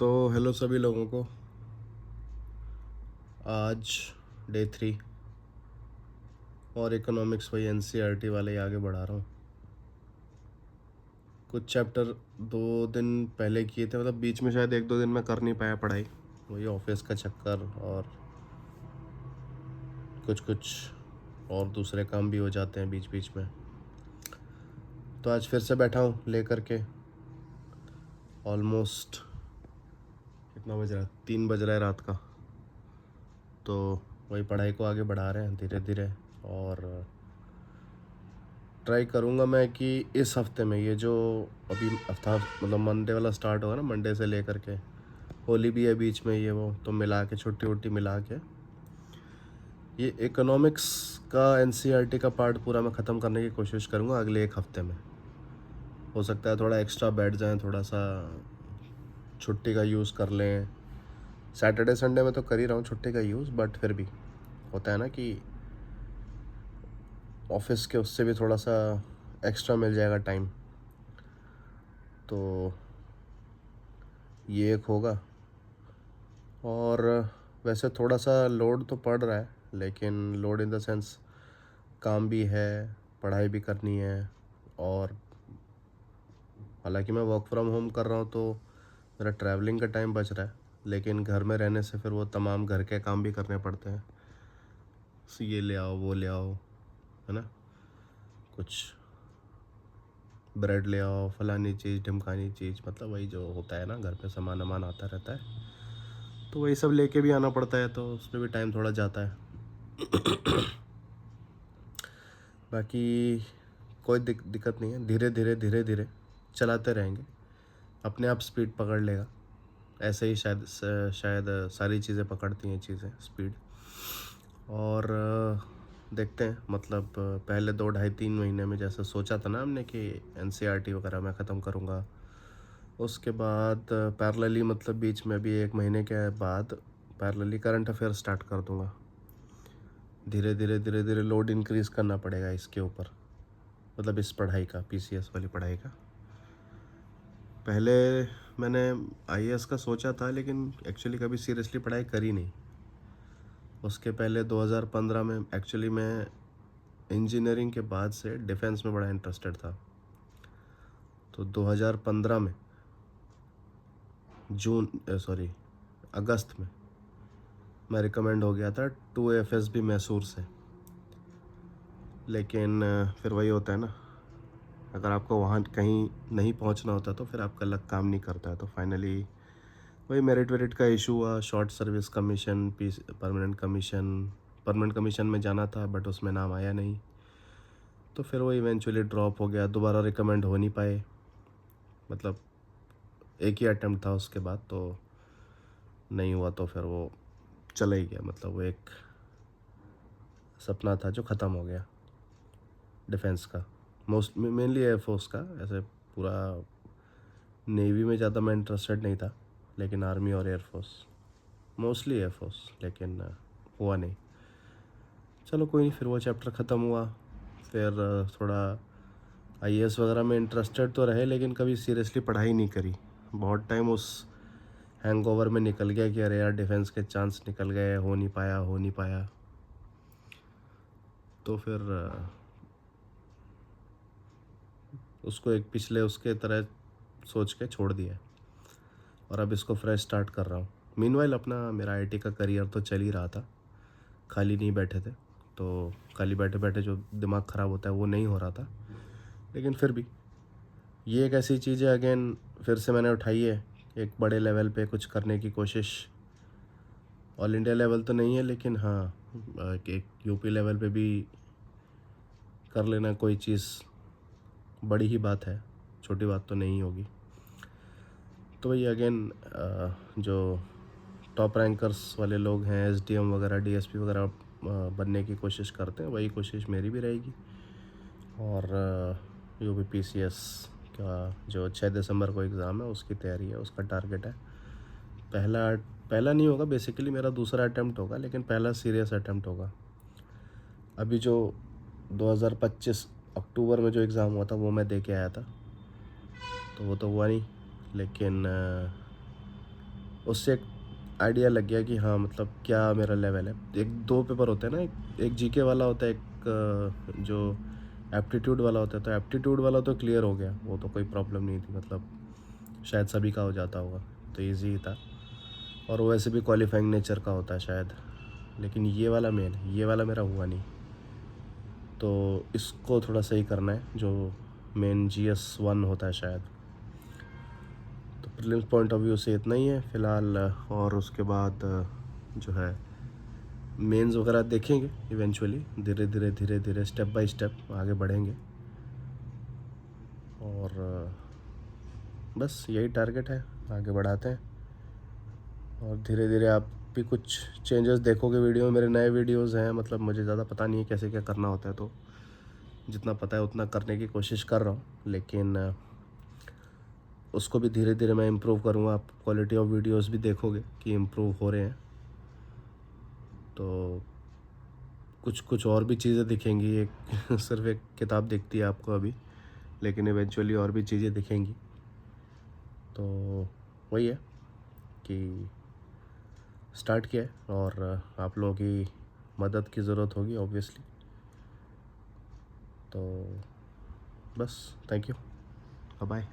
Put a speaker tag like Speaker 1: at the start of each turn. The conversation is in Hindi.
Speaker 1: तो हेलो सभी लोगों को। आज डे 3 और इकोनॉमिक्स वही एनसीईआरटी वाले ही आगे बढ़ा रहा हूँ। कुछ चैप्टर 2 दिन पहले किए थे, मतलब बीच में शायद 1-2 दिन में कर नहीं पाया पढ़ाई, वही ऑफिस का चक्कर और कुछ कुछ और दूसरे काम भी हो जाते हैं बीच बीच में। तो आज फिर से बैठा हूँ लेकर के। ऑलमोस्ट कितना बज रहा है, 3 बज रहा है रात का। तो वही पढ़ाई को आगे बढ़ा रहे हैं धीरे धीरे। और ट्राई करूँगा मैं कि इस हफ्ते में, ये जो अभी हफ्ता मतलब मंडे वाला स्टार्ट होगा ना, मंडे से लेकर के होली भी है बीच में, ये वो तो मिला के छुट्टी वुट्टी मिला के ये इकोनॉमिक्स का एनसीईआरटी का पार्ट पूरा मैं ख़त्म करने की कोशिश करूँगा अगले 1 हफ्ते में। हो सकता है थोड़ा एक्स्ट्रा बैठ जाएं, थोड़ा सा छुट्टी का यूज़ कर लें। सैटरडे संडे में तो कर ही रहा हूँ छुट्टी का यूज़, बट फिर भी होता है ना कि ऑफिस के उससे भी थोड़ा सा एक्स्ट्रा मिल जाएगा टाइम, तो ये एक होगा। और वैसे थोड़ा सा लोड तो पड़ रहा है, लेकिन लोड इन द सेंस काम भी है, पढ़ाई भी करनी है। और हालांकि मैं वर्क फ्रॉम होम कर रहा हूँ तो मेरा ट्रैवलिंग का टाइम बच रहा है, लेकिन घर में रहने से फिर वो तमाम घर के काम भी करने पड़ते हैं। ये ले आओ, वो ले आओ, है ना, कुछ ब्रेड ले आओ, फलानी चीज़ ढिमकानी चीज़, मतलब वही जो होता है ना, घर पे सामान वामान आता रहता है, तो वही सब लेके भी आना पड़ता है, तो उसमें भी टाइम थोड़ा जाता है। बाकी कोई दिक्कत नहीं है, धीरे धीरे धीरे धीरे चलाते रहेंगे, अपने आप स्पीड पकड़ लेगा। ऐसे ही शायद सारी चीज़ें पकड़ती हैं चीज़ें स्पीड। और देखते हैं, मतलब पहले 2 ढाई 3 महीने में जैसे सोचा था ना हमने कि एनसीईआरटी वगैरह मैं ख़त्म करूँगा, उसके बाद पैरेलली, मतलब बीच में भी 1 महीने के बाद पैरेलली करंट अफेयर स्टार्ट कर दूँगा। धीरे धीरे धीरे धीरे लोड इंक्रीज़ करना पड़ेगा इसके ऊपर, मतलब इस पढ़ाई का, पीसीएस वाली पढ़ाई का। पहले मैंने आईएएस का सोचा था, लेकिन एक्चुअली कभी सीरियसली पढ़ाई करी नहीं। उसके पहले 2015 में एक्चुअली मैं इंजीनियरिंग के बाद से डिफेंस में बड़ा इंटरेस्टेड था। तो 2015 में अगस्त में मैं रिकमेंड हो गया था 2FSB मैसूर से। लेकिन फिर वही होता है ना, अगर आपको वहाँ कहीं नहीं पहुँचना होता तो फिर आपका लक काम नहीं करता है। तो फाइनली वही मेरिट वेरिट का इशू हुआ, short service commission, permanent commission में जाना था, बट उसमें नाम आया नहीं, तो फिर वो इवेंचुअली ड्रॉप हो गया। दोबारा रिकमेंड हो नहीं पाए, मतलब एक ही अटेम्प्ट था, उसके बाद तो नहीं हुआ, तो फिर वो चला ही गया। मतलब वो एक सपना था जो ख़त्म हो गया डिफेंस का, मोस्ट मेनली एयरफोर्स का। ऐसे पूरा नेवी में ज़्यादा मैं इंटरेस्टेड नहीं था, लेकिन आर्मी और एयरफोर्स, मोस्टली एयरफोर्स, लेकिन हुआ नहीं। चलो कोई नहीं, फिर वो चैप्टर ख़त्म हुआ। फिर थोड़ा आईएएस वगैरह में इंटरेस्टेड तो रहे, लेकिन कभी सीरियसली पढ़ाई नहीं करी। बहुत टाइम उस हैंगओवर में निकल गया कि अरे यार डिफेंस के चांस निकल गए, हो नहीं पाया। तो फिर उसको एक पिछले उसके तरह सोच के छोड़ दिया, और अब इसको फ्रेश स्टार्ट कर रहा हूँ। मीनवाइल अपना मेरा आईटी का करियर तो चल ही रहा था, खाली नहीं बैठे थे, तो खाली बैठे बैठे जो दिमाग ख़राब होता है वो नहीं हो रहा था। लेकिन फिर भी ये एक ऐसी चीज़ है, अगेन फिर से मैंने उठाई है, एक बड़े लेवल पे कुछ करने की कोशिश। ऑल इंडिया लेवल तो नहीं है, लेकिन हाँ एक यूपी लेवल पे भी कर लेना कोई चीज़ बड़ी ही बात है, छोटी बात तो नहीं होगी। तो वही अगेन जो टॉप रैंकर्स वाले लोग हैं, एसडीएम वगैरह, डीएसपी वगैरह बनने की कोशिश करते हैं, वही कोशिश मेरी भी रहेगी। और यूपी पीसीएस का जो 6 दिसंबर को एग्ज़ाम है, उसकी तैयारी है, उसका टारगेट है। पहला नहीं होगा, बेसिकली मेरा दूसरा अटैम्प्ट होगा, लेकिन पहला सीरियस अटैम्प्ट होगा। अभी जो 2025 अक्टूबर में जो एग्ज़ाम हुआ था वो मैं दे के आया था, तो वो तो हुआ नहीं। लेकिन उससे एक आइडिया लग गया कि हाँ मतलब क्या मेरा लेवल है। एक दो पेपर होते हैं ना, एक जीके वाला होता है, एक जो एप्टीट्यूड वाला होता है। तो एप्टीट्यूड वाला तो क्लियर हो गया, वो तो कोई प्रॉब्लम नहीं थी, मतलब शायद सभी का हो जाता होगा, तो ईजी ही था। और वो वैसे भी क्वालिफाइंग नेचर का होता है शायद। लेकिन ये वाला मेन, ये वाला मेरा हुआ नहीं, तो इसको थोड़ा सही करना है, जो मेन GS1 होता है शायद। तो प्रीलिम्स पॉइंट ऑफ व्यू से इतना ही है फ़िलहाल। और उसके बाद जो है मेंस वगैरह देखेंगे इवेंचुअली, धीरे धीरे धीरे धीरे स्टेप बाय स्टेप आगे बढ़ेंगे। और बस यही टारगेट है, आगे बढ़ाते हैं। और धीरे धीरे आप भी कुछ चेंजेस देखोगे वीडियो में। मेरे नए वीडियोस हैं, मतलब मुझे ज़्यादा पता नहीं है कैसे क्या करना होता है, तो जितना पता है उतना करने की कोशिश कर रहा हूँ। लेकिन उसको भी धीरे धीरे मैं इम्प्रूव करूँगा। आप क्वालिटी ऑफ वीडियोस भी देखोगे कि इम्प्रूव हो रहे हैं। तो कुछ कुछ और भी चीज़ें दिखेंगी, एक सिर्फ एक किताब दिखती है आपको अभी, लेकिन इवेंचुअली और भी चीज़ें दिखेंगी। तो वही है कि स्टार्ट किया है, और आप लोगों की मदद की ज़रूरत होगी ऑब्वियसली। तो बस थैंक यू, बाय।